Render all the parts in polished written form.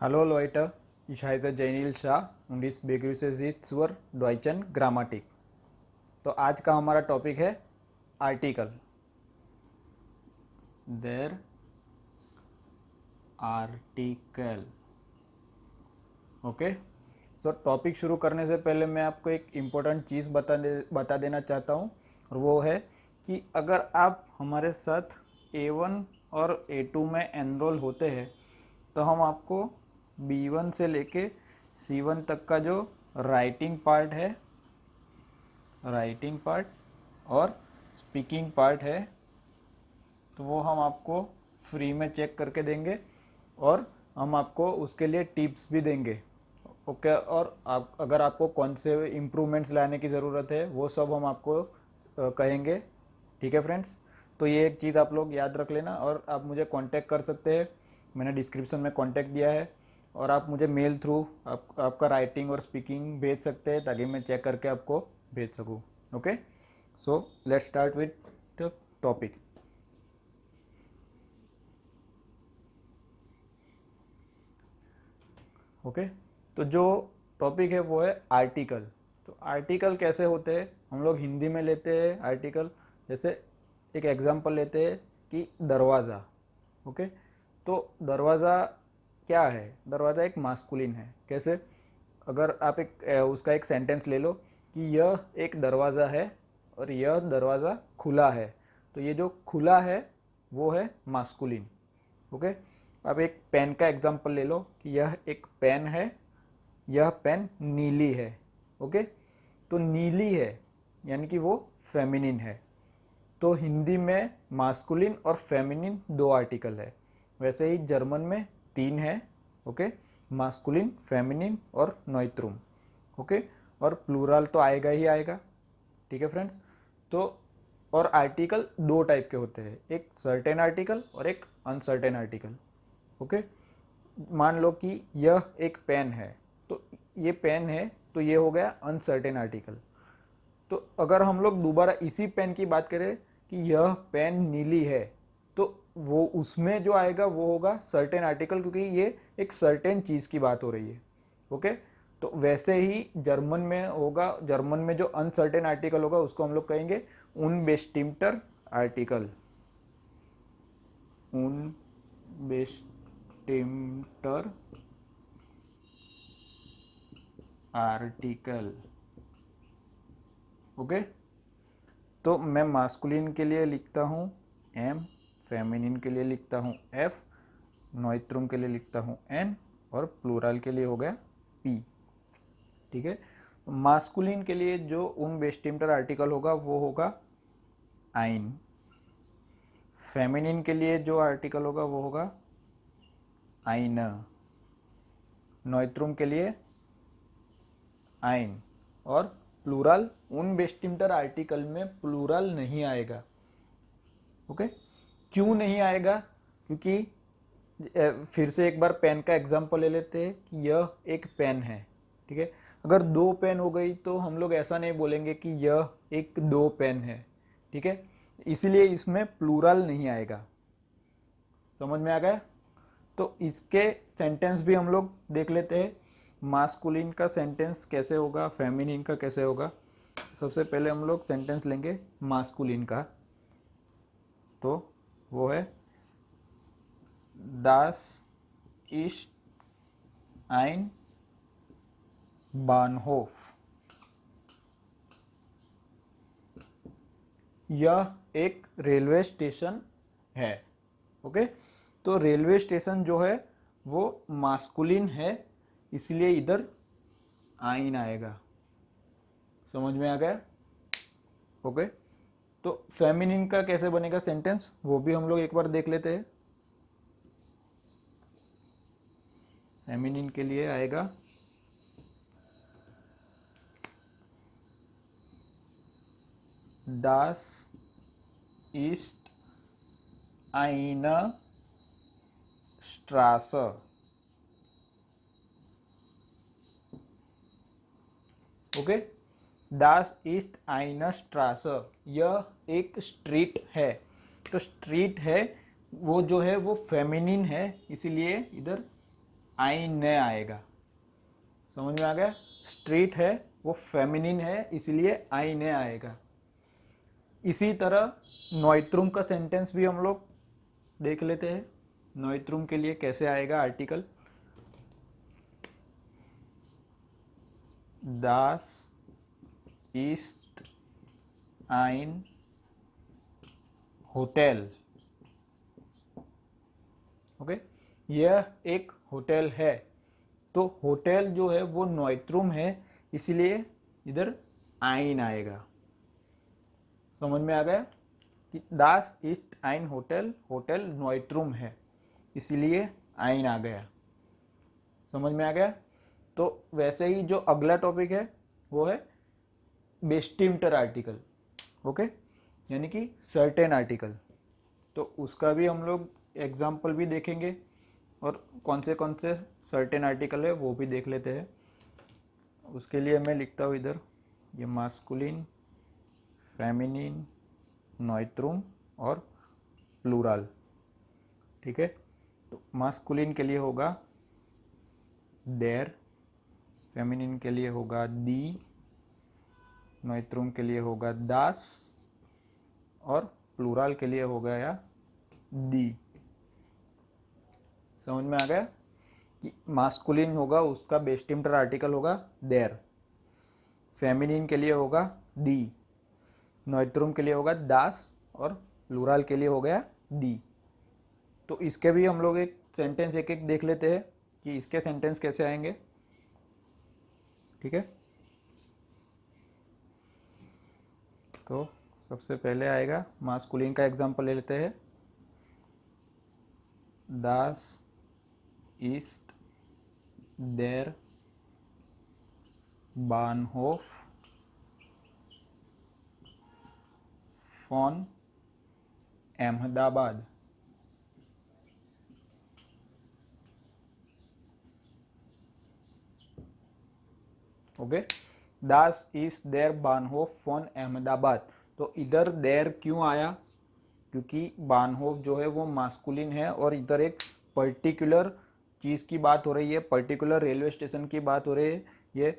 Hallo Leute, ich heiße Jainil Shah und ich begrüße Sie zur Deutschen Grammatik। तो आज का हमारा topic है आर्टिकल। देर आर्टिकल। ओके, सो topic शुरू करने से पहले मैं आपको एक इम्पोर्टेंट चीज़ बता देना चाहता हूँ, और वो है कि अगर आप हमारे साथ A1 और A2 में एनरोल होते हैं तो हम आपको B1 से लेके C1 तक का जो राइटिंग पार्ट और स्पीकिंग पार्ट है तो वो हम आपको फ्री में चेक करके देंगे, और हम आपको उसके लिए टिप्स भी देंगे। ओके, और अगर आपको कौन से इम्प्रूवमेंट्स लाने की ज़रूरत है वो सब हम आपको कहेंगे। ठीक है फ्रेंड्स, तो ये एक चीज़ आप लोग याद रख लेना, और आप मुझे कांटेक्ट कर सकते हैं। मैंने डिस्क्रिप्शन में कांटेक्ट दिया है, और आप मुझे मेल थ्रू आपका राइटिंग और स्पीकिंग भेज सकते हैं ताकि मैं चेक करके आपको भेज सकूँ। Okay, so let's start with the topic. Okay, तो जो टॉपिक है वो है आर्टिकल। तो आर्टिकल कैसे होते हैं हम लोग हिंदी में लेते हैं आर्टिकल। जैसे एक एग्जांपल लेते हैं कि दरवाज़ा। ओके, तो दरवाज़ा क्या है? दरवाज़ा एक मास्कुलिन है। कैसे? अगर आप उसका एक सेंटेंस ले लो कि यह एक दरवाज़ा है और यह दरवाज़ा खुला है, तो ये जो खुला है वो है मास्कुलिन। ओके, अब एक पेन का एग्जांपल ले लो कि यह एक पेन है, यह पेन नीली है। ओके, तो नीली है यानी कि वो फेमिनिन है। तो हिंदी में मास्कुलिन और फेमिनिन दो आर्टिकल है। वैसे ही जर्मन में तीन है। ओके, मास्कुलिन, फेमिनिन और नॉइत्रुम। ओके, और प्लूरल तो आएगा ही आएगा। ठीक है फ्रेंड्स, तो और आर्टिकल दो टाइप के होते हैं, एक सर्टेन आर्टिकल और एक अनसर्टेन आर्टिकल। ओके, मान लो कि यह एक पेन है, तो ये पेन है तो ये हो गया अनसर्टेन आर्टिकल। तो अगर हम लोग दोबारा इसी पेन की बात करें कि यह पेन नीली है, तो वो उसमें जो आएगा वो होगा सर्टेन आर्टिकल, क्योंकि ये एक सर्टेन चीज़ की बात हो रही है। ओके, तो वैसे ही जर्मन में होगा। जर्मन में जो अनसर्टेन आर्टिकल होगा उसको हम लोग कहेंगे उनबेस्टिम्टर आर्टिकल। उनबेस्टिम्टर आर्टिकल। ओके, तो मैं मास्कुलिन के लिए लिखता हूँ M, फेमिनिन के लिए लिखता हूँ F, नॉइत्रुम के लिए लिखता हूँ N, और प्लूरल के लिए हो गया P। ठीक है, मास्कुलिन के लिए जो उनबेस्टिम्टर आर्टिकल होगा वो होगा आइन। फेमिनिन के लिए जो आर्टिकल होगा वो होगा आइन। नॉइत्रुम के लिए आइन। और प्लूरल उनबेस्टिम्टर आर्टिकल में प्लूरल नहीं आएगा। ओके, क्यों नहीं आएगा? क्योंकि फिर से एक बार पेन का एग्जांपल ले लेते हैं कि यह एक पेन है। ठीक है, अगर दो पेन हो गई तो हम लोग ऐसा नहीं बोलेंगे कि यह एक दो पेन है। ठीक है, इसलिए इसमें प्लूरल नहीं आएगा। समझ में आ गया? तो इसके सेंटेंस भी हम लोग देख लेते हैं। मास्कुलिन का सेंटेंस कैसे होगा, फेमिनिन का कैसे होगा। सबसे पहले हम लोग सेंटेंस लेंगे मास्कुलिन का, तो वो है Das ist ein Bahnhof। यह एक रेलवे स्टेशन है। ओके, तो रेलवे स्टेशन जो है वो मास्कुलिन है, इसलिए इधर आइन आएगा। समझ में आ गया? ओके, तो फेमिनिन का कैसे बनेगा सेंटेंस वो भी हम लोग एक बार देख लेते हैं। फेमिनिन के लिए आएगा Das ist eine Straße। Okay, Das ist eine Straße, यह एक स्ट्रीट है। तो स्ट्रीट है वो जो है वो फेमिनिन है, इसीलिए इधर आई ने आएगा। समझ में आ गया? स्ट्रीट है वो फेमिनिन है, इसलिए आई ने आएगा। इसी तरह नॉइट्रुम का सेंटेंस भी हम लोग देख लेते हैं। नॉइट्रुम के लिए कैसे आएगा आर्टिकल? दास ist ein होटल। ओके, यह एक होटल है। तो होटल जो है वो नॉइट्रुम है, इसलिए इधर आइन आएगा। समझ में आ गया कि दास इस्ट आइन होटल, होटल नॉइट्रुम है, इसलिए आइन आ गया। समझ में आ गया? तो वैसे ही जो अगला टॉपिक है वो है बेस्टिम्टर आर्टिकल। ओके, यानी कि सर्टेन आर्टिकल। तो उसका भी हम लोग एग्जाम्पल भी देखेंगे और कौन से सर्टेन आर्टिकल है वो भी देख लेते हैं। उसके लिए मैं लिखता हूँ इधर ये मास्कुलिन, फेमिनिन, नॉइट्रुम और प्लूरल। ठीक है, तो मास्कुलिन के लिए होगा देर, फेमिनिन के लिए होगा दी, नॉइट्रुम के लिए होगा दास और प्लूरल के लिए होगा या दी। समझ में आ गया कि मास्कुलिन होगा उसका बेस्टिम्टर आर्टिकल होगा देर, फेमिनिन के लिए होगा दी, नॉइट्रुम के लिए होगा दास और प्लूरल के लिए हो गया दी। तो इसके भी हम लोग एक सेंटेंस एक एक देख लेते हैं कि इसके सेंटेंस कैसे आएंगे। ठीक है, तो सबसे पहले आएगा मास्कुलिन का एग्जांपल ले लेते हैं। दास ist der Bahnhof von Ahmedabad. Okay, दास इज देर बानहोफ फॉन अहमदाबाद। तो इधर देर क्यों आया? क्योंकि बानहोफ जो है वो मास्कुलिन है और इधर एक पर्टिकुलर चीज़ की बात हो रही है, पर्टिकुलर रेलवे स्टेशन की बात हो रही है।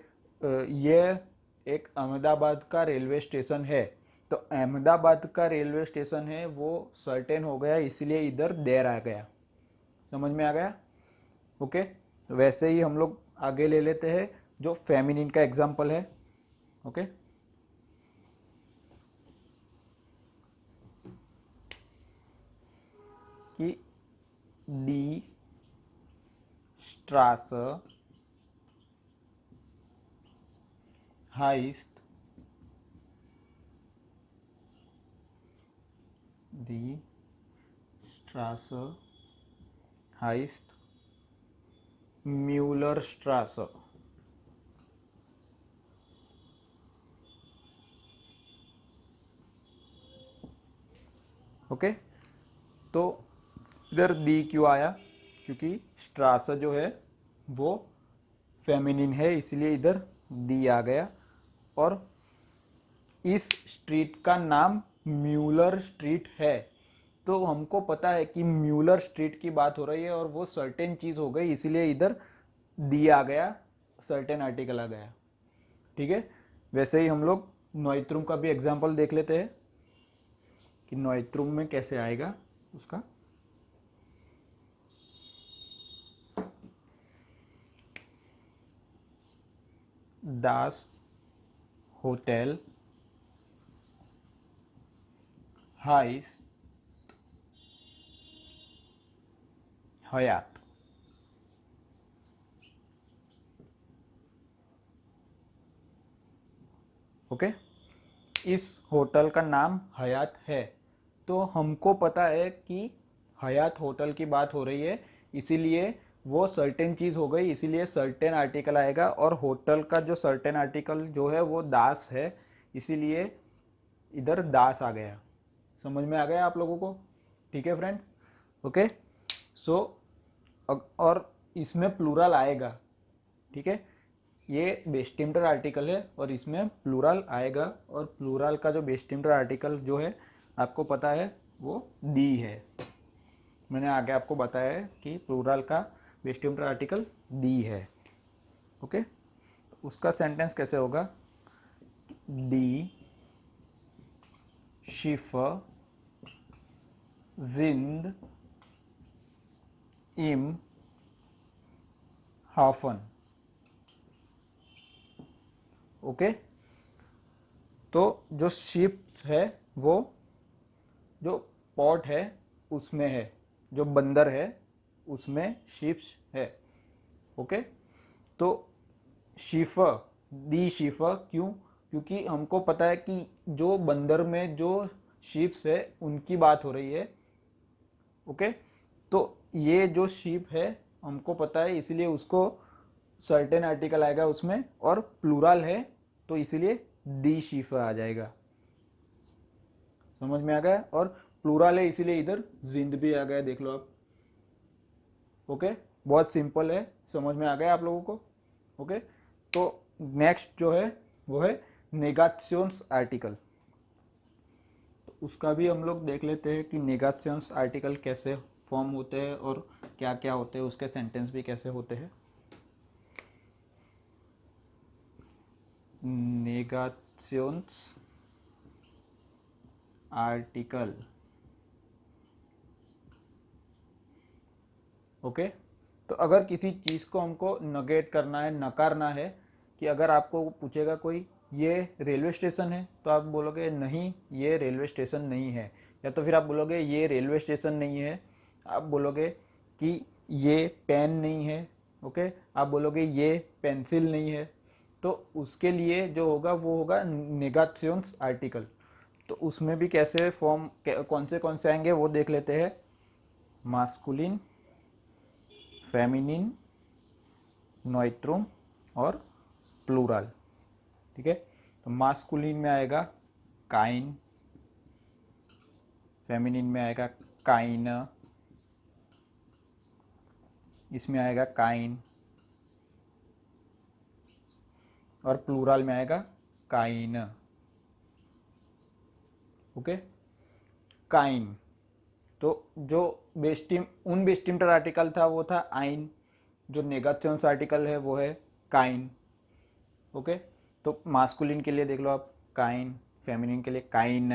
ये एक अहमदाबाद का रेलवे स्टेशन है। तो अहमदाबाद का रेलवे स्टेशन है वो सर्टेन हो गया, इसलिए इधर देर आ गया। समझ में आ गया? ओके, वैसे ही हम लोग आगे ले लेते हैं जो फेमिनिन का एग्जाम्पल है। ओके, कि D स्ट्रासे heißt die Straße heißt Müllerstraße। Okay, तो इधर दी क्यों आया? क्योंकि स्ट्रास जो है वो फेमिनिन है, इसलिए इधर दी आ गया। और इस स्ट्रीट का नाम म्यूलर स्ट्रीट है। तो हमको पता है कि म्यूलर स्ट्रीट की बात हो रही है और वो सर्टेन चीज़ हो गई, इसलिए इधर दी आ गया, सर्टेन आर्टिकल आ गया। ठीक है, वैसे ही हम लोग नॉइट्रुम का भी एग्जाम्पल देख लेते हैं कि नॉइट्रुम में कैसे आएगा उसका। दास होटल heißt हयात। ओके, इस होटल का नाम हयात है। तो हमको पता है कि हयात होटल की बात हो रही है, इसीलिए वो सर्टेन चीज़ हो गई, इसीलिए सर्टेन आर्टिकल आएगा। और होटल का जो सर्टेन आर्टिकल जो है वो दास है, इसीलिए इधर दास आ गया। समझ में आ गया आप लोगों को? ठीक है फ्रेंड्स, ओके। सो और इसमें प्लूरल आएगा। ठीक है, ये बेस्टिम्टर आर्टिकल है और इसमें प्लूरल आएगा। और प्लूरल का जो बेस्टिम्टर आर्टिकल जो है आपको पता है वो दी है। मैंने आगे आपको बताया है कि प्लूरल का बेस टीम आर्टिकल दी है। ओके, उसका सेंटेंस कैसे होगा? दी शिफा जिंद इम हाफन। ओके, तो जो शिप है वो जो पोर्ट है उसमें है, जो बंदर है उसमें शिप्स है। ओके, तो शिफा, दी शिफा क्यों? क्योंकि हमको पता है कि जो बंदर में जो शिप्स है उनकी बात हो रही है। ओके, तो ये जो शिप है हमको पता है, इसीलिए उसको सर्टेन आर्टिकल आएगा उसमें, और प्लूरल है तो इसीलिए दी शिफा आ जाएगा। समझ में आ गया? और प्लूरल है इसीलिए इधर जिंद भी आ गया, देख लो आप। ओके, बहुत सिंपल है, समझ में आ गया आप लोगों को? ओके, तो नेक्स्ट जो है वो है नेगाशियंस आर्टिकल। तो उसका भी हम लोग देख लेते हैं कि नेगाशियंस आर्टिकल कैसे फॉर्म होते हैं और क्या क्या होते हैं, उसके सेंटेंस भी कैसे होते हैं। नेगाशियंस आर्टिकल। ओके, तो अगर किसी चीज़ को हमको नगेट करना है, नकारना है, कि अगर आपको पूछेगा कोई ये रेलवे स्टेशन है, तो आप बोलोगे नहीं ये रेलवे स्टेशन नहीं है, या तो फिर आप बोलोगे ये रेलवे स्टेशन नहीं है, आप बोलोगे कि ये पेन नहीं है। ओके, आप बोलोगे ये पेंसिल नहीं है। तो उसके लिए जो होगा वो होगा नेगाशियंस आर्टिकल। तो उसमें भी कैसे फॉर्म, कौन से आएंगे वो देख लेते हैं। मास्कुलिन, फेमिनिन, नोइट्रुम और प्लूरल। ठीक है, तो मास्कुलिन में आएगा काइन, फेमिनिन में आएगा काइन, इसमें आएगा काइन, और प्लूरल में आएगा काइन। Okay, Kine. तो जो बेस्टिम उन बेस्टिमटर आर्टिकल था वो था आइन, जो नेगाशियंस आर्टिकल है वो है काइन। ओके, तो मास्कुलिन के लिए देख लो आप काइन, फेमिनिन के लिए काइन,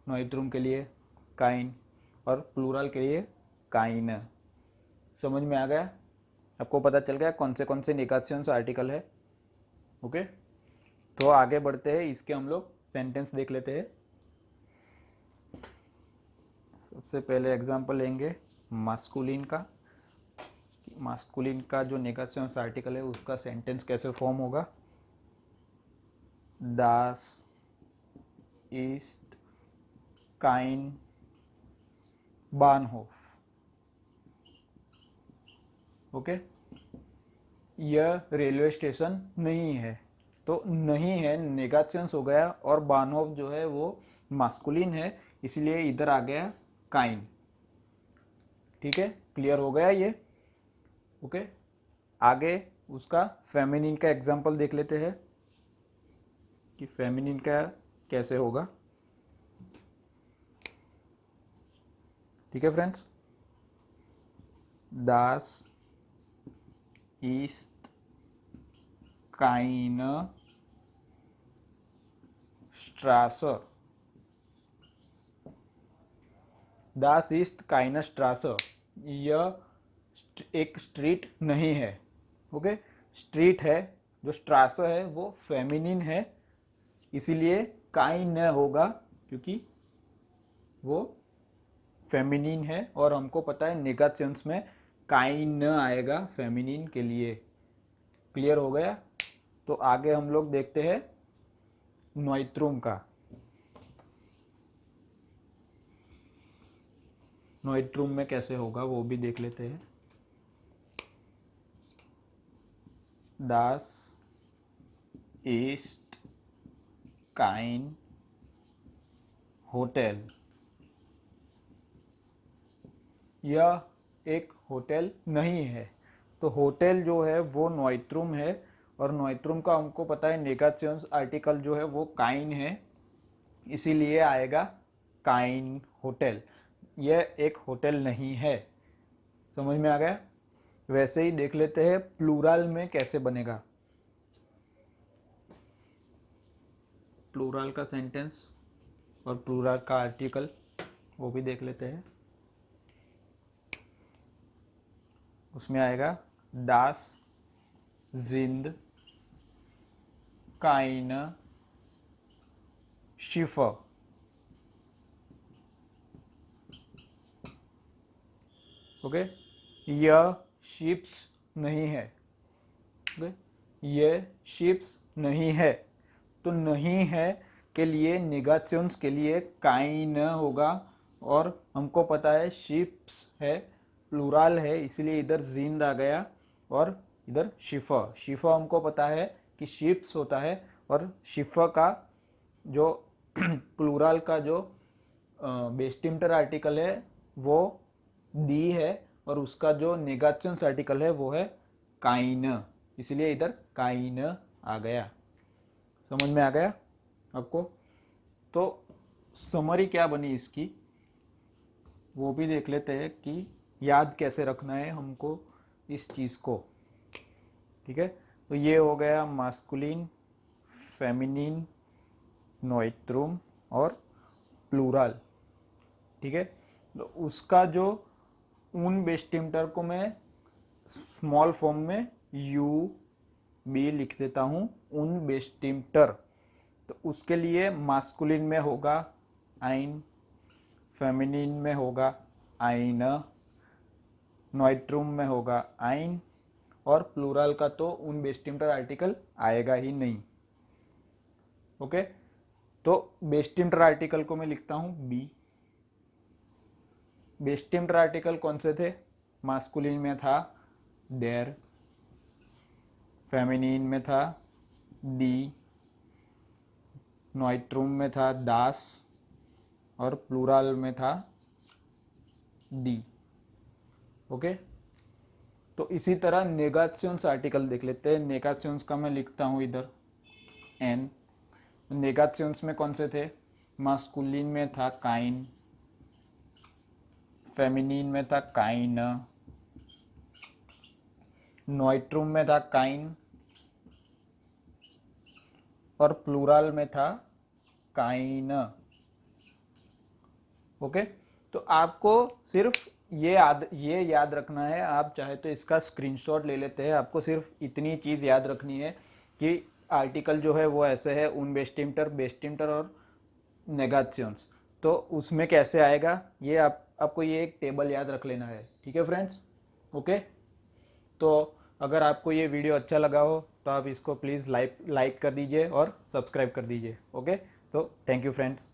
नोइट्रुम के लिए काइन, और प्लूरल के लिए काइन। समझ में आ गया? आपको पता चल गया कौन से नेगाशियंस आर्टिकल है। ओके, तो आगे बढ़ते हैं, इसके हम लोग सेंटेंस देख लेते हैं। सबसे पहले एग्जांपल लेंगे मास्कुलिन का। मास्कुलिन का जो नेगाशियंस आर्टिकल है उसका सेंटेंस कैसे फॉर्म होगा। दास इस्ट काइन बानहोफ। ओके, यह रेलवे स्टेशन नहीं है, तो नहीं है नेगाशियंस हो गया, और बानहोफ जो है वो मास्कुलिन है, इसलिए इधर आ गया काइन। ठीक है, क्लियर हो गया ये? ओके, आगे उसका फेमिनिन का एग्जांपल देख लेते हैं कि फेमिनिन का कैसे होगा। ठीक है फ्रेंड्स, दास ist keine Straße। दास ist keine Straße, यह एक स्ट्रीट नहीं है। ओके, स्ट्रीट है, जो स्ट्रास है वो फेमिनिन है, इसीलिए काइन होगा, क्योंकि वो फेमिनिन है, और हमको पता है नेगाशियंस में काइन आएगा फेमिनिन के लिए। क्लियर हो गया? तो आगे हम लोग देखते हैं नोइट्रुम का। नोइट्रुम में कैसे होगा वो भी देख लेते हैं। दास ist kein होटल, यह एक होटल नहीं है। तो होटल जो है वो नोइट्रुम है, और नोइट्रुम का हमको पता है नेगाशियंस आर्टिकल जो है वो काइन है, इसीलिए आएगा काइन होटल। यह एक होटल नहीं है। समझ में आ गया? वैसे ही देख लेते हैं प्लूरल में कैसे बनेगा। प्लूरल का सेंटेंस और प्लूरल का आर्टिकल वो भी देख लेते हैं। उसमें आएगा दास, जिंद, काइन, शिफा। ओके, यह शिप्स नहीं है। ओके, यह शिप्स नहीं है। तो नहीं है के लिए नेगेशंस के लिए काइन होगा, और हमको पता है शिप्स है, प्लूरल है, इसलिए इधर जिंद आ गया, और इधर शिफा। शिफा हमको पता है कि शिप्स होता है, और शिफा का जो प्लूरल का जो बेस्टिम्टर आर्टिकल है वो दी है, और उसका जो नेगेशंस आर्टिकल है वो है काइन, इसलिए इधर काइन आ गया। समझ में आ गया आपको? तो समरी क्या बनी इसकी वो भी देख लेते हैं कि याद कैसे रखना है हमको इस चीज़ को। ठीक है, तो ये हो गया मास्कुलिन, फेमिनिन, नोइट्रुम और प्लूरल। ठीक है, तो उसका जो उन बेस्टिम्टर को मैं स्मॉल फॉर्म में यू बी लिख देता हूँ, उन बेस्टिम्टर। तो उसके लिए मास्कुलिन में होगा आइन, फेमिनिन में होगा आइन, नोइट्रुम में होगा आइन, और प्लूरल का तो उन बेस्टिम्टर आर्टिकल आएगा ही नहीं। ओके, तो बेस्टिम्टर आर्टिकल को मैं लिखता हूँ बी। बेस्टिम्टर आर्टिकल कौन से थे? मास्कुलिन में था देर, फेमिनिन में था दी, नोइट्रुम में था दास, और प्लूरल में था दी। ओके, तो इसी तरह नेगेशंस आर्टिकल देख लेते हैं। नेगेशंस का मैं लिखता हूँ इधर एन। नेगेशंस में कौन से थे? मास्कुलिन में था काइन, फेमिनिन में था काइन, नोइट्रुम में था काइन, और प्लूरल में था काइन। ओके, तो आपको सिर्फ ये याद रखना है। आप चाहे तो इसका स्क्रीनशॉट ले लेते हैं। आपको सिर्फ इतनी चीज़ याद रखनी है कि आर्टिकल जो है वो ऐसे है, उन बेस्टिम्टर और नेगेशंस। तो उसमें कैसे आएगा ये आपको ये एक टेबल याद रख लेना है। ठीक है फ्रेंड्स? ओके, तो अगर आपको ये वीडियो अच्छा लगा हो तो आप इसको प्लीज़ लाइक कर दीजिए और सब्सक्राइब कर दीजिए। ओके, तो थैंक यू फ्रेंड्स।